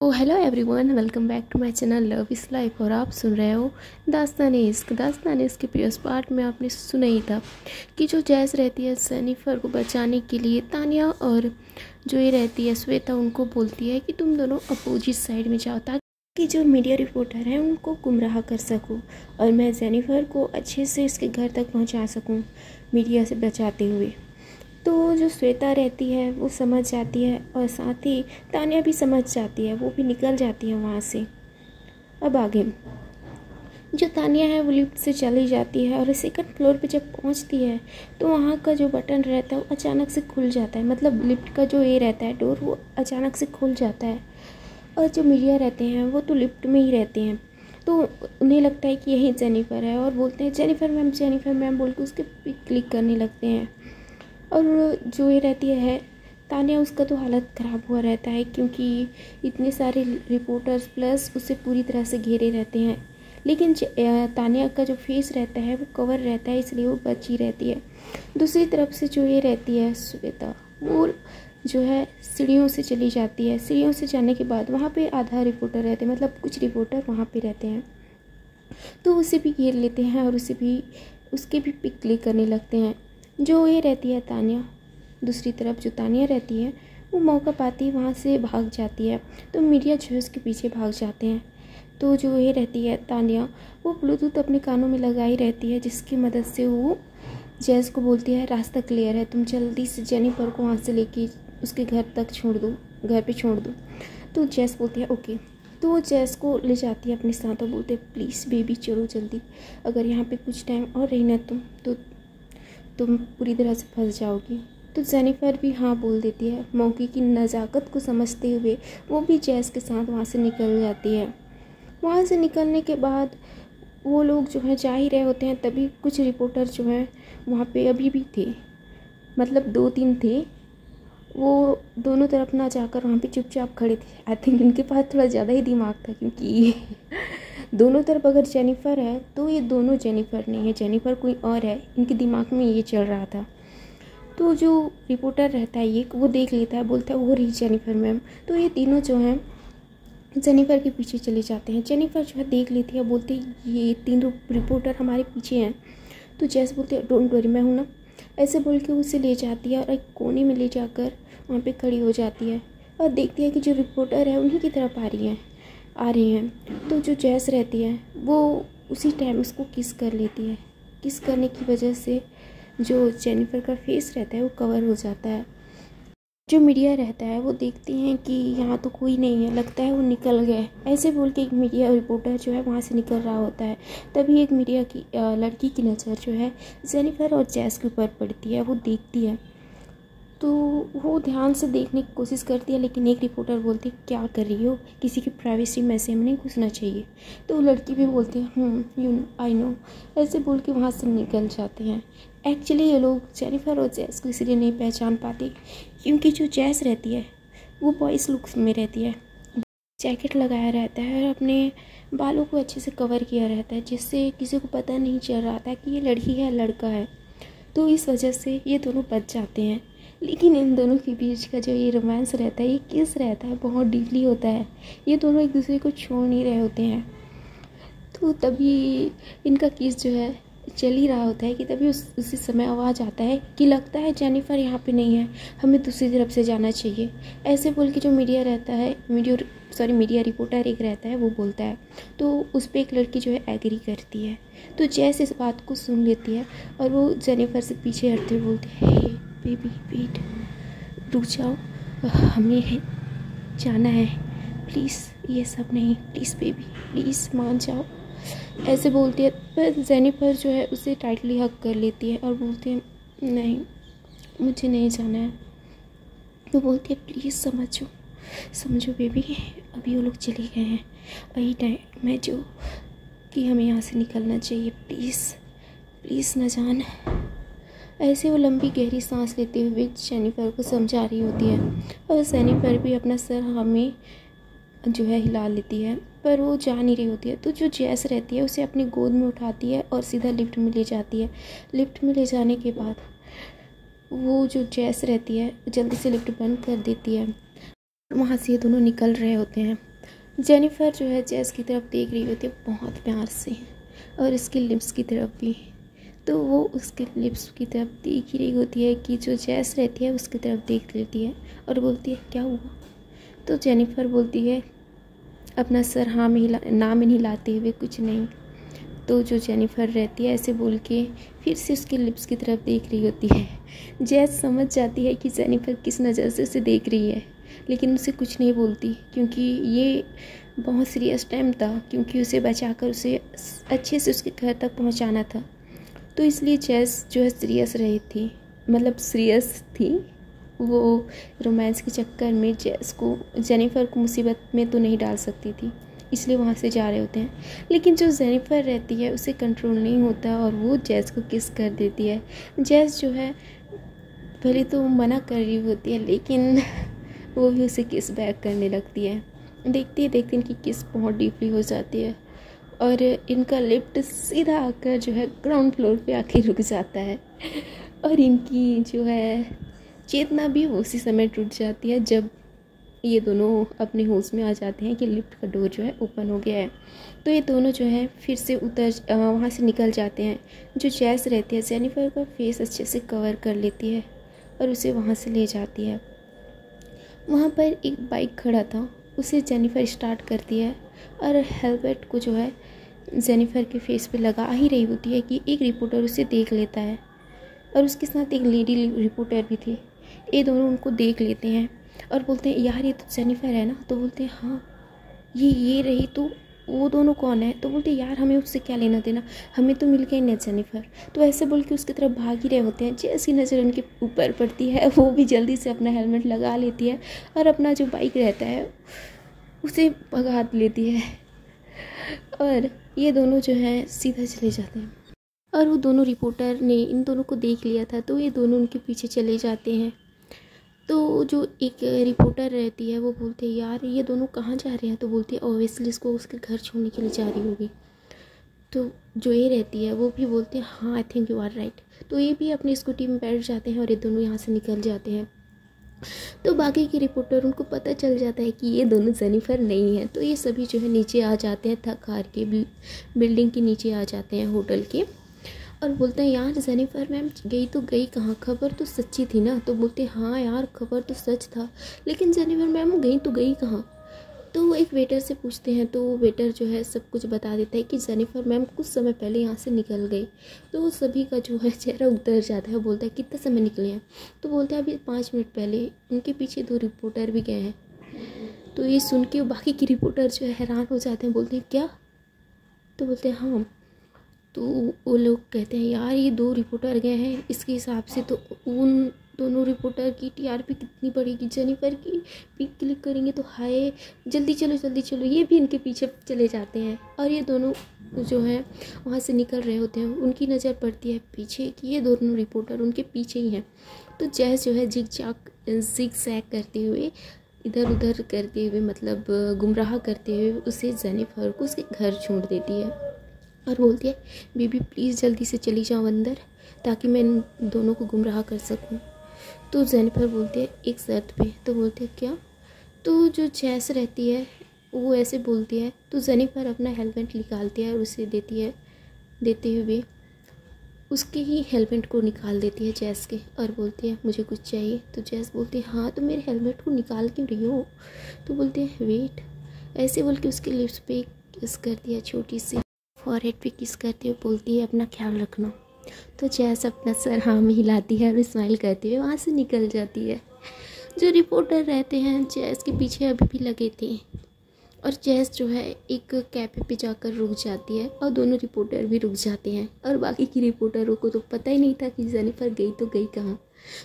O hello everyone, welcome back to my channel love is life. और आप सुन रहे हो दास्तान-ए-इश्क के प्रीवियस पार्ट में आपने सुना ही था कि जो जैस रहती है जेनिफर को बचाने के लिए तानिया और जो ये रहती है श्वेता उनको बोलती है कि तुम दोनों अपोजिट साइड में जाओ ताकि जो मीडिया रिपोर्टर हैं उनको गुमराह कर सकूं और मैं जेनिफर को अच्छे से इसके घर तक पहुंचा सकूं मीडिया से बचाते हुए। तो जो श्वेता रहती है वो समझ जाती है और साथ ही तानिया भी समझ जाती है, वो भी निकल जाती है वहाँ से। अब आगे जो तानिया है वो लिफ्ट से चली जाती है और सेकंड फ्लोर पे जब पहुँचती है तो वहाँ का जो बटन रहता है वो अचानक से खुल जाता है, मतलब लिफ्ट का जो ये रहता है डोर वो अचानक से खुल जाता है। और जो मीडिया रहते हैं वो तो लिफ्ट में ही रहते हैं, तो उन्हें लगता है कि यही जेनिफर है और बोलते हैं जेनिफर मैम बोल के उसके पे क्लिक करने लगते हैं। और जो ये रहती है तानिया, उसका तो हालत ख़राब हुआ रहता है क्योंकि इतने सारे रिपोर्टर्स प्लस उसे पूरी तरह से घेरे रहते हैं, लेकिन तानिया का जो फेस रहता है वो कवर रहता है इसलिए वो बची रहती है। दूसरी तरफ से जो ये रहती है श्वेता, वो जो है सीढ़ियों से चली जाती है। सीढ़ियों से जाने के बाद वहाँ पे आधा रिपोर्टर रहते हैं, मतलब कुछ रिपोर्टर वहाँ पे रहते हैं, तो उसे भी घेर लेते हैं और उसके भी पिक क्लिक करने लगते हैं। जो ये रहती है तानिया, दूसरी तरफ जो तानिया रहती है वो मौका पाती वहाँ से भाग जाती है, तो मीडिया जो है उसके पीछे भाग जाते हैं। तो जो ये रहती है तानिया वो ब्लूटूथ अपने कानों में लगाई रहती है, जिसकी मदद से वो जैस को बोलती है रास्ता क्लियर है, तुम जल्दी से जेनिफर को वहाँ से लेके उसके घर पे छोड़ दो। तो जैस बोलती है ओके। तो वो जैस को ले जाती है अपने साथ और बोलते हैं प्लीज़ बेबी चलो जल्दी, अगर यहाँ पे कुछ टाइम और रही ना तुम पूरी तरह से फंस जाओगी। तो जेनिफर भी हाँ बोल देती है, मौके की नज़ाकत को समझते हुए वो भी जैस के साथ वहाँ से निकल जाती है। वहाँ से निकलने के बाद वो लोग जो है जा ही रहे होते हैं, तभी कुछ रिपोर्टर जो हैं वहाँ पे अभी भी थे, मतलब 2-3 थे, वो दोनों तरफ ना जाकर वहाँ पे चुपचाप खड़े थे। आई थिंक इनके पास थोड़ा ज़्यादा ही दिमाग था, क्योंकि दोनों तरफ अगर जेनिफर है तो ये दोनों जेनिफर नहीं है, जेनिफर कोई और है, इनके दिमाग में ये चल रहा था। तो जो रिपोर्टर रहता है ये वो देख लेता है, बोलता है वो रही जेनिफर मैम। तो ये तीनों जो हैं जेनिफर के पीछे चले जाते हैं। जेनिफर जो है देख लेती है, बोलते ये तीनों रिपोर्टर हमारे पीछे हैं। तो जैसे बोलते हैं डोंट वरी मैं हूँ ना, ऐसे बोल के उसे ले जाती है और एक कोने में ले जाकर वहाँ पे खड़ी हो जाती है और देखती है कि जो रिपोर्टर है उन्हीं की तरफ आ रही हैं। तो जो जैस रहती है वो उसी टाइम उसको किस कर लेती है। किस करने की वजह से जो जेनिफर का फेस रहता है वो कवर हो जाता है। जो मीडिया रहता है वो देखती हैं कि यहाँ तो कोई नहीं है, लगता है वो निकल गए, ऐसे बोल के एक मीडिया रिपोर्टर जो है वहाँ से निकल रहा होता है। तभी एक मीडिया की लड़की की नज़र जो है जेनिफर और जैस के ऊपर पड़ती है। वो देखती है तो वो ध्यान से देखने की कोशिश करती है, लेकिन एक रिपोर्टर बोलती है क्या कर रही हो, किसी की प्राइवेसी में से हमें नहीं घुसना चाहिए। तो वो लड़की भी बोलती है आई नो, ऐसे बोल के वहाँ से निकल जाते हैं। एक्चुअली ये लोग जेनिफर और जैस को इसलिए नहीं पहचान पाते क्योंकि जो जैस रहती है वो बॉयज़ लुक्स में रहती है, जैकेट लगाया रहता है और अपने बालों को अच्छे से कवर किया रहता है, जिससे किसी को पता नहीं चल रहा था कि ये लड़की है लड़का है। तो इस वजह से ये दोनों बच जाते हैं। लेकिन इन दोनों के बीच का जो ये रोमांस रहता है, ये किस रहता है, बहुत डीपली होता है। ये दोनों एक दूसरे को छोड़ नहीं रहे होते हैं। तो तभी इनका किस जो है चल ही रहा होता है कि तभी उसी समय आवाज़ आता है कि लगता है जेनिफर यहाँ पे नहीं है, हमें दूसरी तरफ से जाना चाहिए। ऐसे बोल के जो मीडिया रहता है मीडिया रिपोर्टर एक रहता है वो बोलता है। तो उस पर एक लड़की जो है एग्री करती है। तो जैसे इस बात को सुन लेती है और वो जेनिफर से पीछे हटते हुए बोलती है हे बेबी वेट, रुक जाओ, हमें जाना है, प्लीज़ ये सब नहीं, प्लीज़ बेबी प्लीज़ मान जाओ, ऐसे बोलती है। पर जेनिफर जो है उसे टाइटली हग कर लेती है और बोलती है नहीं मुझे नहीं जाना है। वो बोलती है प्लीज़ समझो बेबी, अभी वो लोग चले गए हैं, वही टाइम है जो कि हमें यहाँ से निकलना चाहिए, प्लीज़ न जान। ऐसे वो लंबी गहरी सांस लेते हुए जेनिफर को समझा रही होती है और जेनिफर भी अपना सर हमें जो है हिला लेती है, पर वो जा नहीं रही होती है। तो जो जैस रहती है उसे अपनी गोद में उठाती है और सीधा लिफ्ट में ले जाती है। लिफ्ट में ले जाने के बाद वो जो जैस रहती है जल्दी से लिफ्ट बंद कर देती है। वहाँ से ये दोनों निकल रहे होते हैं। जेनिफर जो है जैस की तरफ देख रही होती है बहुत प्यार से, और इसके लिप्स की तरफ भी। तो वो उसके लिप्स की तरफ देख ही रही होती है कि जो जैस रहती है उसकी तरफ देख लेती है और बोलती है क्या हुआ। तो जेनिफर बोलती है अपना सर हाँ में ना में हिलाते हुए कुछ नहीं। तो जो जेनिफर रहती है ऐसे बोल के फिर से उसके लिप्स की तरफ देख रही होती है। जैस समझ जाती है कि जेनिफर किस नज़र से उसे देख रही है, लेकिन उसे कुछ नहीं बोलती क्योंकि ये बहुत सीरियस टाइम था, क्योंकि उसे बचाकर उसे अच्छे से उसके घर तक पहुंचाना था। तो इसलिए जैस जो है सीरियस रही थी, मतलब सीरियस थी। वो रोमांस के चक्कर में जेनिफर को मुसीबत में तो नहीं डाल सकती थी, इसलिए वहाँ से जा रहे होते हैं। लेकिन जो जेनिफर रहती है उसे कंट्रोल नहीं होता और वो जैस को किस कर देती है। जैस जो है पहले तो मना कर रही होती है, लेकिन वो भी उसे किस बैक करने लगती है। देखते ही देखते इनकी किस बहुत डीपली हो जाती है और इनका लिफ्ट सीधा आकर जो है ग्राउंड फ्लोर पे आके रुक जाता है और इनकी जो है चेतना भी उसी समय टूट जाती है जब ये दोनों अपने होश में आ जाते हैं कि लिफ्ट का डोर जो है ओपन हो गया है। तो ये दोनों जो है फिर से वहाँ से निकल जाते हैं। जो जैस रहती है जेनिफर का फेस अच्छे से कवर कर लेती है और उसे वहाँ से ले जाती है। वहाँ पर एक बाइक खड़ा था, उसे जेनिफर स्टार्ट करती है और हेलमेट को जो है जेनिफर के फेस पे लगा ही रही होती है कि एक रिपोर्टर उसे देख लेता है और उसके साथ एक लेडी रिपोर्टर भी थी। ये दोनों उनको देख लेते हैं और बोलते हैं यार ये तो जेनिफर है ना। तो बोलते हैं हाँ ये रही, तो वो दोनों कौन है। तो बोलते हैं यार हमें उससे क्या लेना देना, हमें तो मिल गई ना जेनिफर। तो ऐसे बोल के उसकी तरफ भाग ही रहे होते हैं। जैसी नज़र उनके ऊपर पड़ती है वो भी जल्दी से अपना हेलमेट लगा लेती है और अपना जो बाइक रहता है उसे भगा लेती है और ये दोनों जो है सीधा चले जाते हैं। और वो दोनों रिपोर्टर ने इन दोनों को देख लिया था, तो ये दोनों उनके पीछे चले जाते हैं। तो जो एक रिपोर्टर रहती है वो बोलते हैं यार ये दोनों कहाँ जा रहे हैं। तो बोलती है ऑब्वियसली इसको उसके घर छोड़ने के लिए जा रही होगी। तो जो ये रहती है वो भी बोलते हैं हाँ I think you are right. तो ये भी अपनी स्कूटी में बैठ जाते हैं और ये दोनों यहाँ से निकल जाते हैं। तो बाकी के रिपोर्टर उनको पता चल जाता है कि ये दोनों जेनिफर नहीं है। तो ये सभी जो है नीचे आ जाते हैं, थक हार के बिल्डिंग के नीचे आ जाते हैं होटल के, और बोलते हैं यार जेनिफर मैम गई तो गई कहाँ, खबर तो सच्ची थी ना। तो बोलते हैं हाँ यार खबर तो सच था, लेकिन जेनिफर मैम गई तो गई कहाँ। तो वो एक वेटर से पूछते हैं, तो वो वेटर जो है सब कुछ बता देता है कि जेनिफर मैम कुछ समय पहले यहाँ से निकल गई। तो वो सभी का जो है चेहरा उतर जाता है। बोलता है कितने समय निकले हैं। तो बोलते हैं अभी 5 मिनट पहले। उनके पीछे 2 रिपोर्टर भी गए हैं। तो ये सुन के बाकी के रिपोर्टर जो है हैरान हो जाते हैं, बोलते हैं क्या। तो बोलते हैं हाँ। तो वो लोग कहते हैं यार ये 2 रिपोर्टर गए हैं, इसके हिसाब से तो उन दोनों रिपोर्टर की टीआरपी कितनी बढ़ेगी। जेनिफर की पिक क्लिक करेंगे तो हाय जल्दी चलो जल्दी चलो। ये भी इनके पीछे चले जाते हैं और ये दोनों जो है वहाँ से निकल रहे होते हैं। उनकी नज़र पड़ती है पीछे कि ये दोनों रिपोर्टर उनके पीछे ही हैं। तो जैस जो है जिग जैग करते हुए इधर उधर करते हुए, मतलब गुमराह करते हुए उसे जेनिफर को उसके घर छोड़ देती है और बोलती है बेबी प्लीज़ जल्दी से चली जाओ अंदर, ताकि मैं इन दोनों को गुमराह कर सकूं। तो जेनिफर बोलती है एक शर्त पे। तो बोलते हैं क्या। तो जो जैस रहती है वो ऐसे बोलती है। तो जेनिफर अपना हेलमेट निकालती है और उसे देते हुए उसके ही हेलमेट को निकाल देती है जैस के, और बोलती है मुझे कुछ चाहिए। तो जैस बोलती है हाँ तो मेरे हेलमेट को निकाल क्यों रही हो। तो बोलते हैं वेट। ऐसे बोल के उसके लिप्स पे किस कर दिया, छोटी सी फॉरहेड पे किस करते हुए बोलती है अपना ख्याल रखना। तो जैस अपना सर हाँ में हिलाती है और स्माइल करते हुए वहाँ से निकल जाती है। जो रिपोर्टर रहते हैं जैस के पीछे अभी भी लगे थे और जैस जो है एक कैफे पे जाकर रुक जाती है और दोनों रिपोर्टर भी रुक जाते हैं। और बाकी की रिपोर्टरों को तो पता ही नहीं था कि जेनिफर गई तो गई कहाँ।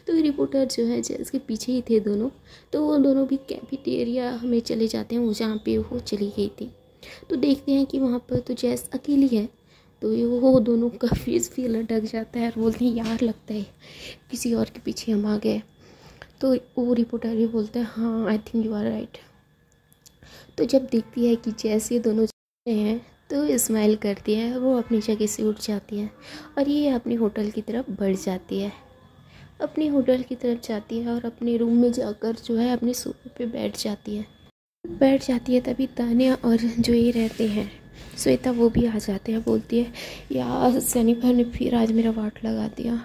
तो रिपोर्टर जो है जैस के पीछे ही थे दोनों। तो वो दोनों भी कैफेटेरिया में चले जाते हैं, वो जहाँ पे वो चली गई थी। तो देखते हैं कि वहाँ पर तो जैस अकेली है। तो वो दोनों का फेस भी लटक जाता है और बोलते हैं यार लगता है किसी और के पीछे हम आ गए। तो वो रिपोर्टर भी बोलता है हाँ I think you are right. तो जब देखती है कि जैस ये दोनों हैं तो स्माइल करती है, वो अपनी जगह से उठ जाती है और ये अपने होटल की तरफ बढ़ जाती है। अपने होटल की तरफ जाती है और अपने रूम में जाकर जो है अपने सोफे पे बैठ जाती है। बैठ जाती है। तभी तान्या और जो ये रहते हैं श्वेता वो भी आ जाते हैं। बोलती है यार जेनिफर ने फिर आज मेरा वाट लगा दिया।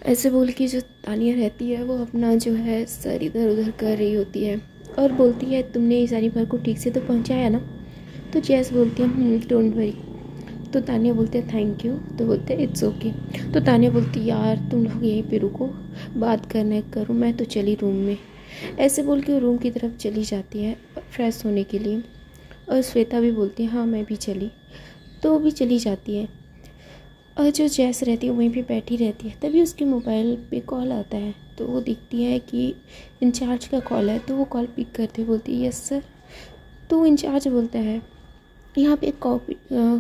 ऐसे बोल के जो तानिया रहती है वो अपना जो है सर इधर उधर कर रही होती है और बोलती है तुमने जेनिफर को ठीक से तो पहुंचाया ना। तो जैस बोलती है डोंट वरी। तो तानिया बोलते हैं थैंक यू। तो बोलते हैं इट्स ओके। तो तानिया बोलती है यार तुम लोग यहीं पे रुको, बात करना करो, मैं तो चली रूम में। ऐसे बोल के रूम की तरफ चली जाती है फ्रेश होने के लिए। और श्वेता भी बोलती है हाँ मैं भी चली। तो वो भी चली जाती है और जो जैस रहती है वहीं पे बैठी रहती है। तभी उसके मोबाइल पे कॉल आता है। तो वो देखती है कि इंचार्ज का कॉल है। तो वो कॉल पिक करते हुए बोलती है यस सर। तो वो इंचार्ज बोलता है यहाँ पे एक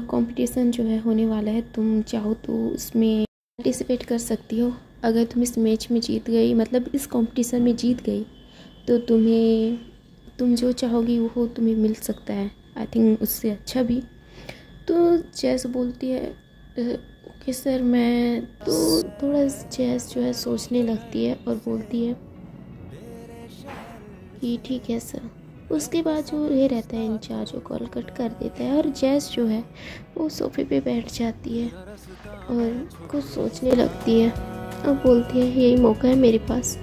कंपटीशन जो है होने वाला है, तुम चाहो तो उसमें पार्टिसिपेट कर सकती हो। अगर तुम इस मैच में जीत गई, मतलब इस कंपटीशन में जीत गई, तो तुम जो चाहोगी वो तुम्हें मिल सकता है। आई थिंक उससे अच्छा भी। तो जैस बोलती है ओके सर। मैं तो थोड़ा जैस जो है सोचने लगती है और बोलती है कि ठीक है सर। उसके बाद जो ये रहता है इंचार्ज वो कॉल कट कर देता है और जैस जो है वो सोफे पे बैठ जाती है और कुछ सोचने लगती है और बोलती है यही मौका है मेरे पास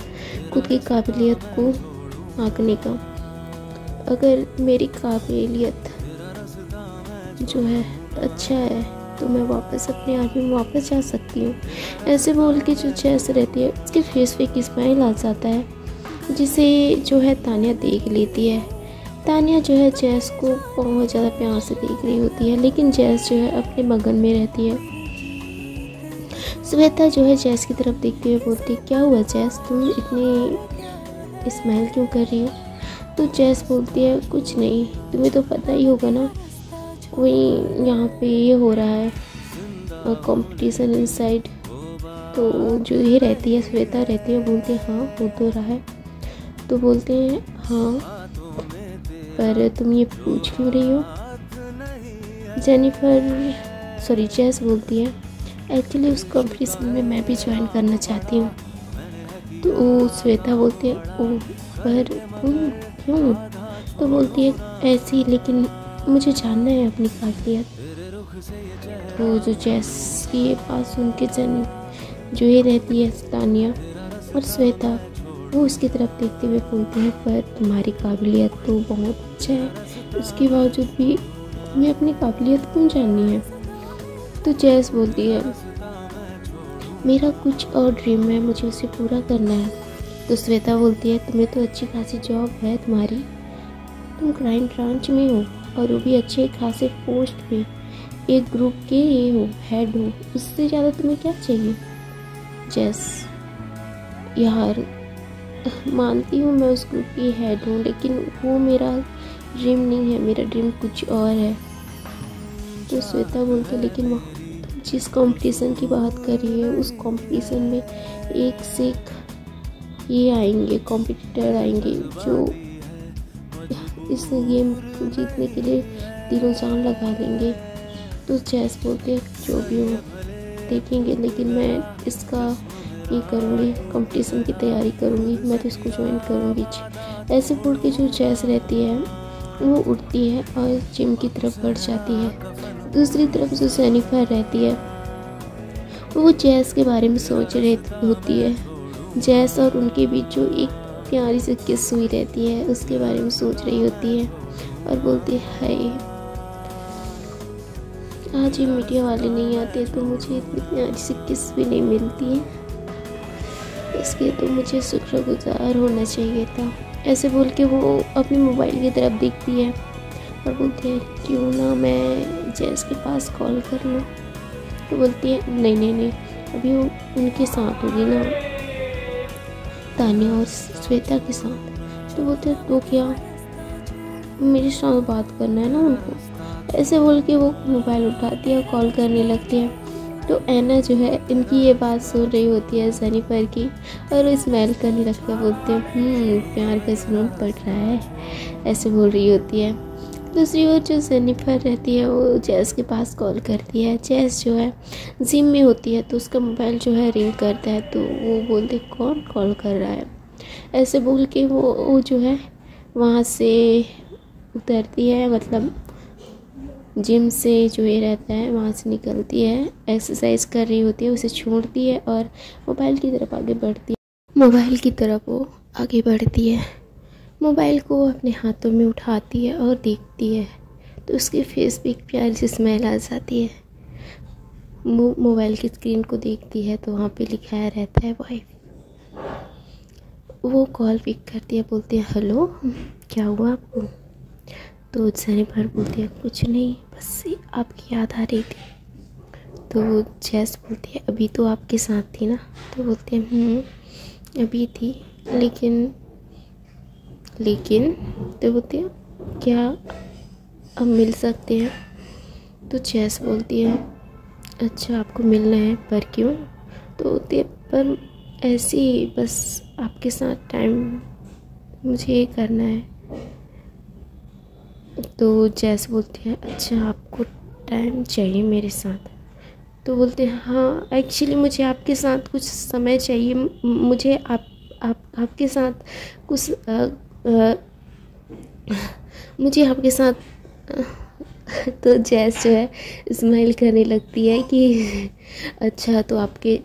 खुद की काबिलियत को आंकने का। अगर मेरी काबिलियत जो है अच्छा है तो मैं वापस अपने आर्मी में वापस जा सकती हूँ। ऐसे बोल के जो जैस रहती है उसके फेस पे एक स्माइल आ जाता है जिसे जो है तानिया देख लेती है। तानिया जो है जैस को बहुत ज़्यादा प्यार से देख रही होती है, लेकिन जैस जो है अपने मगन में रहती है। श्वेता जो है जैस की तरफ देखते हुए बोलती क्या हुआ जैस, तुम इतनी स्माइल क्यों कर रही हो। तो जैस बोलती है कुछ नहीं, तुम्हें तो पता ही होगा ना, वही यहाँ पे ये हो रहा है कंपटीशन इनसाइड। तो जो ये रहती है श्वेता रहती है, बोलती है हाँ हो तो रहा है। तो बोलते हैं हाँ पर तुम ये पूछ क्यों रही हो। जैस बोलती है एक्चुअली उस कंपटीशन में मैं भी ज्वाइन करना चाहती हूँ। तो श्वेता बोलती है ओह पर तुम क्यों। तो बोलती है ऐसी, लेकिन मुझे जानना है अपनी काबिलियत। तो जो जैस के पास उनके जो ये रहती है तानिया और श्वेता, वो उसकी तरफ देखते हुए बोलते हैं पर तुम्हारी काबिलियत तो बहुत अच्छा है, उसके बावजूद भी तुम्हें अपनी काबिलियत क्यों जाननी है। तो जैस बोलती है मेरा कुछ और ड्रीम है, मुझे उसे पूरा करना है। तो श्वेता बोलती है तुम्हें तो अच्छी खासी जॉब है तुम्हारी, तुम क्राइम ब्रांच में हो और वो भी अच्छे खासे पोस्ट पे, एक ग्रुप के ये हो हेड हो, उससे ज़्यादा तुम्हें क्या चाहिए। जैस यार मानती हूँ मैं उस ग्रुप की हेड हूँ, लेकिन वो मेरा ड्रीम नहीं है, मेरा ड्रीम कुछ और है। तो श्वेता बोलती है लेकिन वहाँ जिस कंपटीशन की बात कर रही है उस कंपटीशन में एक से एक ये आएंगे कॉम्पिटिटर आएंगे जो इस गेम को जीतने के लिए दिलों जान लगा लेंगे। तो जैस बोलते जो भी हो देखेंगे, लेकिन मैं इसका ये करूँगी, कंपटीशन की तैयारी करूँगी, मैं तो इसको ज्वाइन करूँगी। ऐसे बोल के जो जैस रहती है वो उठती है और जिम की तरफ बढ़ जाती है। दूसरी तरफ जो जेनिफर रहती है वो जैस के बारे में सोच रही होती है। जैस और उनके बीच जो एक प्यारी सी किस हुई रहती है उसके बारे में सोच रही होती है और बोलती है हाय आज ये मीडिया वाले नहीं आते तो मुझे इतनी प्यारी सी किस भी नहीं मिलती है, इसलिए तो मुझे शुक्रगुजार होना चाहिए था। ऐसे बोल के वो अपने मोबाइल की तरफ देखती है और बोलती है क्यों ना मैं जैस के पास कॉल कर लूँ। तो बोलती है नहीं अभी वो उनके साथ होगी ना, तानिया और श्वेता के साथ। तो बोलते हैं तो क्या मेरे साथ बात करना है ना उनको। ऐसे बोल के वो मोबाइल उठाती है और कॉल करने लगती है। तो ऐना जो है इनकी ये बात सुन रही होती है जेनिफर की और वो स्माइल करने लगता है। बोलते हैं प्यार का जुनून पड़ रहा है, ऐसे बोल रही होती है। दूसरी ओर जो जेनिफर रहती है वो जैस के पास कॉल करती है। जैस जो है जिम में होती है तो उसका मोबाइल जो है रिंग करता है। तो वो बोलते कौन कॉल कर रहा है। ऐसे बोल के वो जो है वहाँ से उतरती है, मतलब जिम से जो ये रहता है वहाँ से निकलती है, एक्सरसाइज कर रही होती है, उसे छोड़ती है और मोबाइल की तरफ आगे बढ़ती है। मोबाइल की तरफ वो आगे बढ़ती है, मोबाइल को अपने हाथों में उठाती है और देखती है तो उसके फेस पे एक प्यारी सी स्माइल आ जाती है। मोबाइल की स्क्रीन को देखती है तो वहाँ पे लिखाया रहता है वाइफ। वो कॉल पिक करती है, बोलती है हेलो, क्या हुआ आपको? तो जेनिफर बोलती है कुछ नहीं, बस आपकी याद आ रही थी। तो जैस बोलती है अभी तो आपके साथ थी ना? तो बोलती है अभी थी, लेकिन तो बोलती है क्या अब मिल सकते हैं? तो जैस बोलती है अच्छा आपको मिलना है, पर क्यों? तो बोलती है पर ऐसे ही, बस आपके साथ टाइम मुझे ये करना है। तो जैस बोलती है अच्छा आपको टाइम चाहिए मेरे साथ? तो बोलते हैं हाँ एक्चुअली मुझे आपके साथ कुछ समय चाहिए, मुझे आपके साथ कुछ मुझे आपके साथ तो जैस जो है स्माइल करने लगती है कि अच्छा तो आपके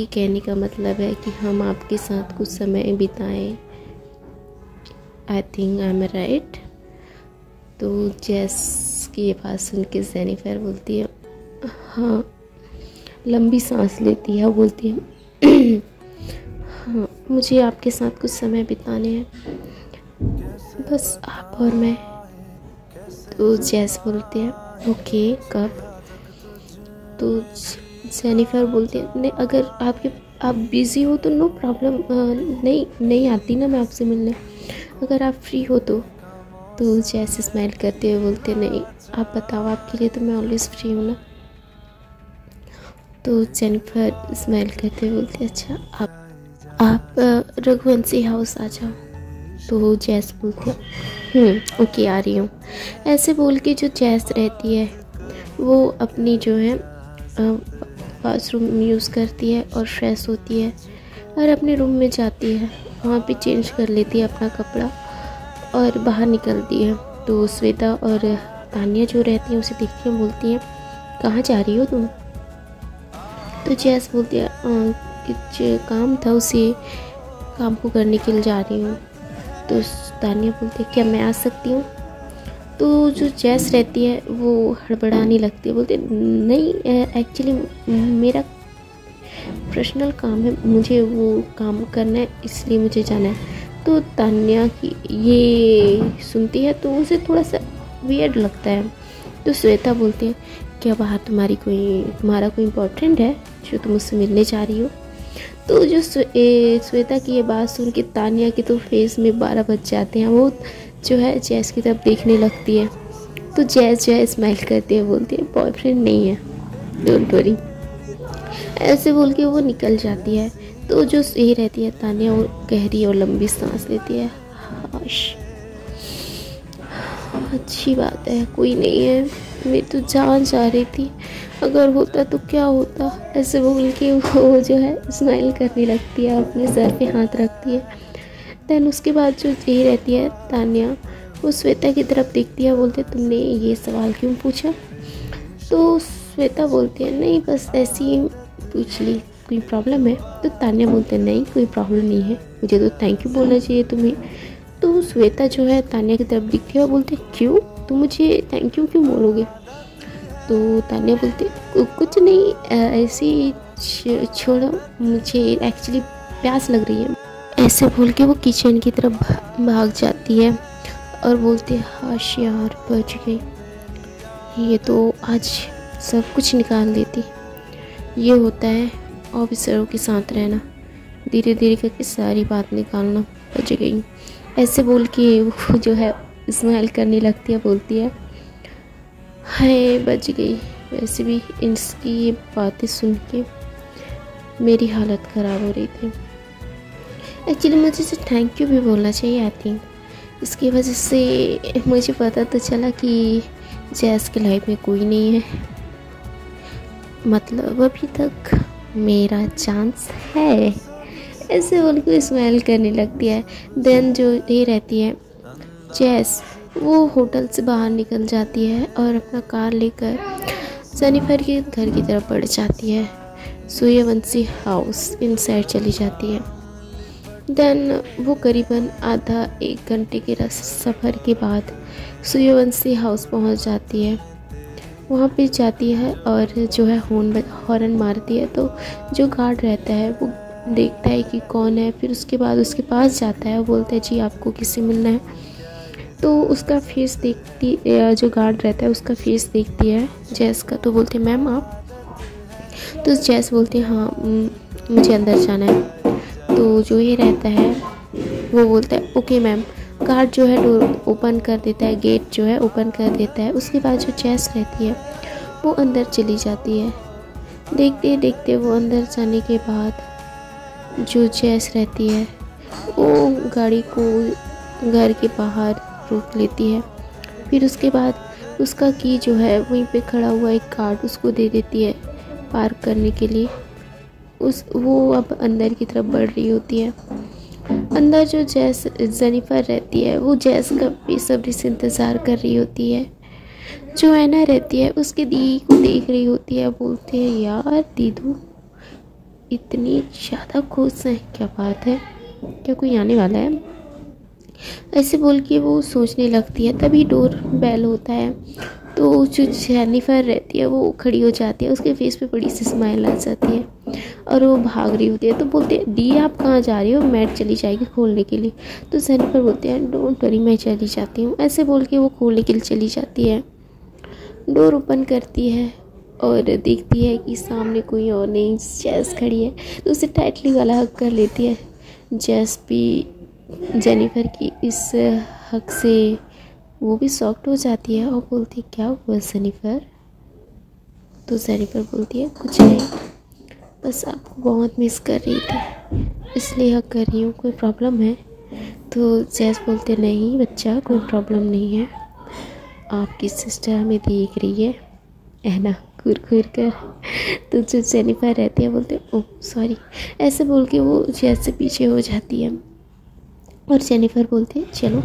कहने का मतलब है कि हम आपके साथ कुछ समय बिताएं, I think I am right. तो जैस की ये बात सुन के जेनिफर बोलती है हाँ, लंबी सांस लेती है, बोलती है हाँ मुझे आपके साथ कुछ समय बिताने हैं, बस आप और मैं। तो जैस बोलते हैं ओके कब? तो जेनिफर बोलती है नहीं, अगर आप बिज़ी हो तो नो प्रॉब्लम, नहीं आती ना मैं आपसे मिलने, अगर आप फ्री हो तो जैसे स्माइल करते हुए बोलते नहीं आप बताओ, आपके लिए तो मैं ऑलवेज फ्री हूँ ना। तो जेनिफर स्माइल करते हुए बोलती है अच्छा आप रघुवंशी हाउस आ जाओ। तो जैस बोलती है ओके आ रही हूँ। ऐसे बोल के जो जैस रहती है वो अपनी जो है वॉशरूम यूज़ करती है और फ्रेश होती है और अपने रूम में जाती है, वहाँ पे चेंज कर लेती है अपना कपड़ा और बाहर निकलती है। तो श्वेता और तानिया जो रहती हैं उसे देखती हैं, बोलती हैं कहाँ जा रही हो तुम? तो जैस बोलती है कुछ काम था, उसी काम को करने के लिए जा रही हूँ। तो तानिया बोलती है क्या मैं आ सकती हूँ? तो जो जैस रहती है वो हड़बड़ाने लगती है, बोलती है नहीं एक्चुअली मेरा पर्सनल काम है, मुझे वो काम करना है इसलिए मुझे जाना है। तो तानिया की ये सुनती है तो उसे थोड़ा सा वियर्ड लगता है। तो श्वेता बोलती है क्या बाहर तुम्हारा कोई इम्पोर्टेंट है जो तुम उससे मिलने जा रही हो? तो जो श्वेता की ये बात सुन के तानिया के तो फेस में 12 बज जाते हैं, वो जो है जैस की तरफ देखने लगती है। तो जैस जो है स्माइल करती है, बोलती है बॉयफ्रेंड नहीं है, डोंट वरी, ऐसे बोल के वो निकल जाती है। तो जो सही रहती है तानिया वो गहरी और लंबी सांस लेती है, हाश अच्छी बात है कोई नहीं है, मेरी तो जान जा रही थी, अगर होता तो क्या होता, ऐसे बोल के वो जो है स्माइल करने लगती है, अपने सर पे हाथ रखती है। देन उसके बाद जो यही रहती है तानिया वो श्वेता की तरफ देखती है, बोलते तुमने ये सवाल क्यों पूछा? तो श्वेता बोलती है नहीं बस ऐसे ही पूछ ली, कोई प्रॉब्लम है? तो तानिया बोलते नहीं कोई प्रॉब्लम नहीं है, मुझे तो थैंक यू बोलना चाहिए तुम्हें। तो श्वेता जो है तानिया की तरफ दिखती है और बोलते क्यों, तुम मुझे थैंक यू क्यों बोलोगे? तो तानिया बोलती कुछ नहीं ऐसे ही छोड़ो, मुझे एक्चुअली प्यास लग रही है। ऐसे बोल के वो किचन की तरफ भाग जाती है और बोलती है हाश यार बच गई, ये तो आज सब कुछ निकाल देती। ये होता है ऑफिसरों के साथ रहना, धीरे धीरे करके सारी बात निकालना, बच गई। ऐसे बोल के वो जो है स्माइल करने लगती है, बोलती है हाय बच गई। वैसे भी इसकी ये बातें सुन के मेरी हालत ख़राब हो रही थी, एक्चुअली मुझे इसे थैंक यू भी बोलना चाहिए आई थिंक, इसकी वजह से मुझे पता तो चला कि जैस के लाइफ में कोई नहीं है, मतलब अभी तक मेरा चांस है। ऐसे बोल के स्माइल करने लगती है। देन जो ये रहती है जैस वो होटल से बाहर निकल जाती है और अपना कार लेकर जेनिफर के घर की तरफ बढ़ जाती है। सूर्यवंशी हाउस इनसाइड चली जाती है। देन वो करीबन आधा एक घंटे के सफ़र के बाद सूर्यवंशी हाउस पहुंच जाती है। वहाँ पे जाती है और जो है हॉर्न मारती है। तो जो गार्ड रहता है वो देखता है कि कौन है, फिर उसके बाद उसके पास जाता है और बोलता है जी आपको किससे मिलना है। तो उसका फेस देखती, जो गार्ड रहता है उसका फेस देखती है जैस का। तो बोलते हैं मैम आप। तो जैस बोलती है हाँ मुझे अंदर जाना है। तो जो ये रहता है वो बोलता है ओके मैम। गार्ड जो है डोर ओपन कर देता है, गेट जो है ओपन कर देता है। उसके बाद जो जैस रहती है वो अंदर चली जाती है। देखते देखते वो अंदर जाने के बाद जो जैस रहती है वो गाड़ी को घर के बाहर रोक लेती है। फिर उसके बाद उसका की जो है वहीं पे खड़ा हुआ एक गार्ड उसको दे देती है पार्क करने के लिए। वो अब अंदर की तरफ बढ़ रही होती है। अंदर जो जेनिफर रहती है वो जैस का बेसब्री से इंतज़ार कर रही होती है। जो ऐना रहती है उसके दी को देख रही होती है। बोलती है यार दीदू इतनी ज़्यादा खुश है, क्या बात है, क्या कोई आने वाला है। ऐसे बोल के वो सोचने लगती है। तभी डोर बेल होता है। तो जो जेनिफर रहती है वो खड़ी हो जाती है, उसके फेस पे बड़ी सी स्माइल आ जाती है और वो भाग रही होती है। तो बोलते हैं दी आप कहाँ जा रही हो, मैट चली जाएगी खोलने के लिए। तो जेनिफर बोलते हैं डोंट वरी मैं चली जाती हूँ। ऐसे बोल के वो खोलने के लिए चली जाती है। डोर ओपन करती है और देखती है कि सामने कोई और नहीं, जैस खड़ी है। तो उसे टाइटली वाला हक कर लेती है। जैस भी जेनिफर की इस हक से वो भी शॉक्ड हो जाती है और बोलती है क्या हुआ जेनिफर। तो जेनिफर बोलती है कुछ नहीं, बस आपको बहुत मिस कर रही थी इसलिए हक कर रही हूँ, कोई प्रॉब्लम है। तो जैस बोलते नहीं बच्चा कोई प्रॉब्लम नहीं है, आपकी सिस्टर हमें देख रही है ऐना घूर घूर कर। तो जो जेनिफर रहती है बोलते ओह सॉरी। ऐसे बोल के वो जैस से पीछे हो जाती है और जेनिफर बोलती है चलो।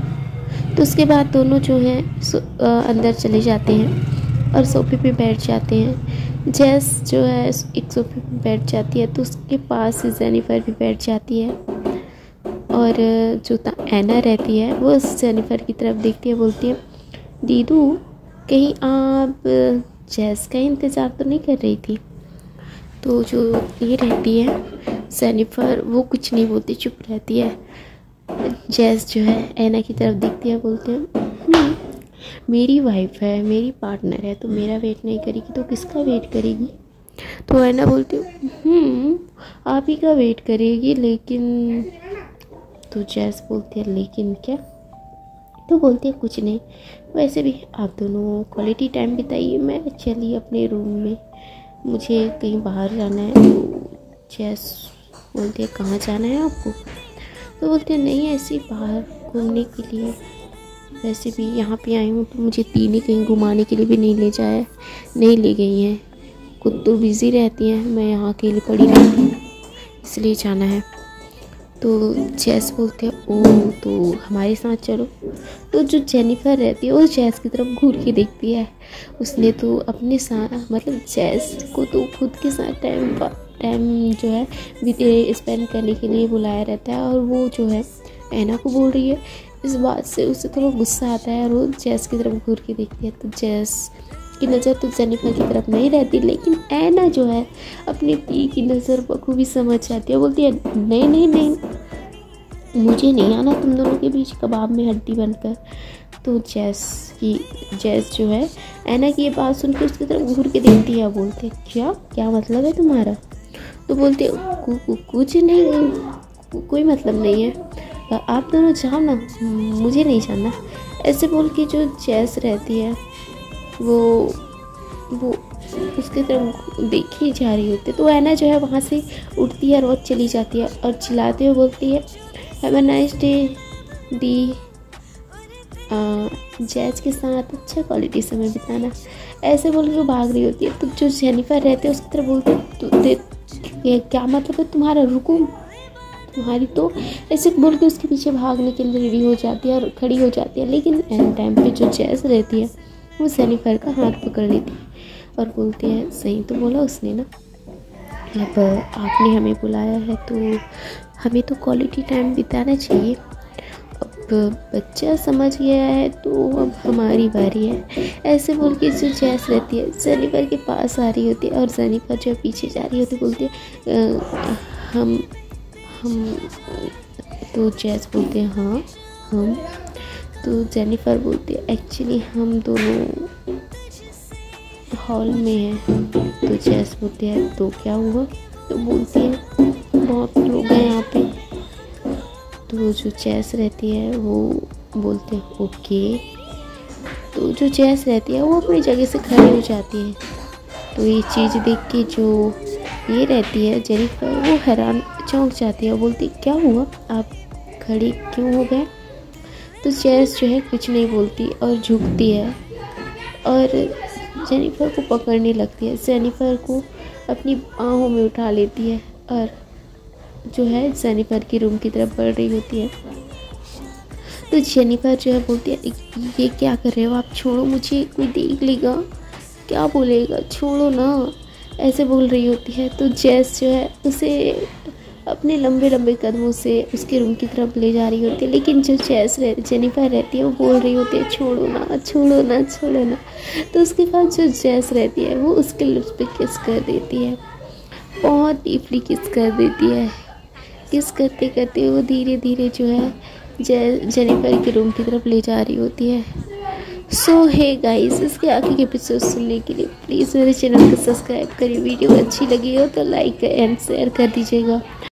तो उसके बाद दोनों जो हैं अंदर चले जाते हैं और सोफे पे बैठ जाते हैं। जैस जो है एक सोफे पे बैठ जाती है तो उसके पास जेनिफर भी बैठ जाती है। और जो ऐना रहती है वो जेनिफर की तरफ देखती है, बोलती है दीदू कहीं आप जैस का इंतज़ार तो नहीं कर रही थी। तो जो ये रहती है जेनिफर वो कुछ नहीं बोलती, चुप रहती है। जैस जो है ऐना की तरफ देखती है, बोलते हैं मेरी वाइफ है, मेरी पार्टनर है, तो मेरा वेट नहीं करेगी तो किसका वेट करेगी। तो ऐना बोलती आप ही का वेट करेगी लेकिन। तो जैस बोलती है लेकिन क्या। तो बोलती है कुछ नहीं, वैसे भी आप दोनों क्वालिटी टाइम बिताइए, मैं चली अपने रूम में, मुझे कहीं बाहर जाना है। तो जैस बोलती है कहाँ जाना है आपको। तो बोलते हैं नहीं ऐसे ही बाहर घूमने के लिए, वैसे भी यहाँ पे आई हूँ तो मुझे दी ने कहीं घुमाने के लिए भी नहीं ले गई हैं, खुद तो बिज़ी रहती हैं, मैं यहाँ अकेले पड़ी रहती हूँ इसलिए जाना है। तो जैस बोलते हैं ओह तो हमारे साथ चलो। तो जो जेनिफर रहती है वो जैस की तरफ घूर के देखती है। उसने तो अपने साथ मतलब जैस को तो खुद के साथ टाइम जो है स्पेंड करने के लिए बुलाया रहता है और वो जो है ऐना को बोल रही है। इस बात से उसे थोड़ा गुस्सा आता है और वो जैस की तरफ घूर के देखती है। तो जैस की नज़र तो जेनिफर की तरफ नहीं रहती, लेकिन ऐना जो है अपनी दी की नज़र बखूबी समझ जाती है। बोलती है नहीं नहीं नहीं मुझे नहीं आना तुम दोनों के बीच कबाब में हड्डी बनकर। तो जैस जो है ऐना की ये बात सुन के उसकी तरफ घूर के देखती है, बोलते है क्या मतलब है तुम्हारा। तो बोलते कुछ नहीं, कोई मतलब नहीं है, आप दोनों जाओ ना, मुझे नहीं जाना। ऐसे बोल के जो जैस रहती है वो उसके तरफ देखी जा रही होती है। तो ऐना जो है वहाँ से उठती है और चली जाती है और चिल्लाते हुए बोलती है हैव अ नाइस डे दी, जैस के साथ अच्छा क्वालिटी समय बिताना। ऐसे बोल के वो भाग रही होती है। तो जो जेनिफर रहते हैं उसकी तरफ बोलते क्या मतलब है तुम्हारा, रुको। तुम्हारी, तो ऐसे बोल के उसके पीछे भागने के लिए रेडी हो जाती है और खड़ी हो जाती है। लेकिन एंड टाइम पे जो जैस रहती है वो जेनिफर का हाथ पकड़ लेती है और बोलती है सही तो बोला उसने ना, अब आपने हमें बुलाया है तो हमें तो क्वालिटी टाइम बिताना चाहिए। अब बच्चा समझ गया है तो अब हमारी बारी है। ऐसे बोल के जो जैस रहती है जेनिफर के पास आ रही होती है और जेनिफर जो पीछे जा रही होती है, बोलती है हम तो जैस बोलते हैं हाँ हम। तो जेनिफर बोलती है एक्चुअली हम दोनों हॉल में हैं। तो जैस बोलती है तो क्या हुआ? तो बोलती है बहुत लोग हैं यहाँ पे। तो जो जैस रहती है वो बोलते हैं ओके। तो जो जैस रहती है वो अपनी जगह से खड़ी हो जाती है। तो ये चीज़ देख के जो ये रहती है जेनिफर वो हैरान चौंक जाती है और बोलती क्या हुआ, आप खड़ी क्यों हो गए? तो जैस जो है कुछ नहीं बोलती और झुकती है और जेनिफर को पकड़ने लगती है। जेनिफर को अपनी बाहों में उठा लेती है और जो है जेनिफर के रूम की तरफ बढ़ रही होती है। तो जेनिफर जो है बोलती है ये क्या कर रहे हो आप, छोड़ो मुझे, कोई देख लेगा, क्या बोलेगा, छोड़ो ना, ऐसे बोल रही होती है। तो जैस जो है उसे अपने लंबे लंबे कदमों से उसके रूम की तरफ ले जा रही होती है। लेकिन जो जेनिफर रहती है वो बोल रही होती है छोड़ो ना छोड़ो ना छोड़ो ना। तो उसके बाद जो जैस रहती है वो उसके लिप्स पे किस कर देती है, बहुत डीपली किस कर देती है। किस करते करते वो धीरे धीरे जो है जेनिफर के रूम की तरफ ले जा रही होती है। सो हे गाइस, इसके आगे के एपिसोड सुनने के लिए प्लीज़ मेरे चैनल को सब्सक्राइब करिए। वीडियो अच्छी लगी हो तो लाइक एंड शेयर कर दीजिएगा।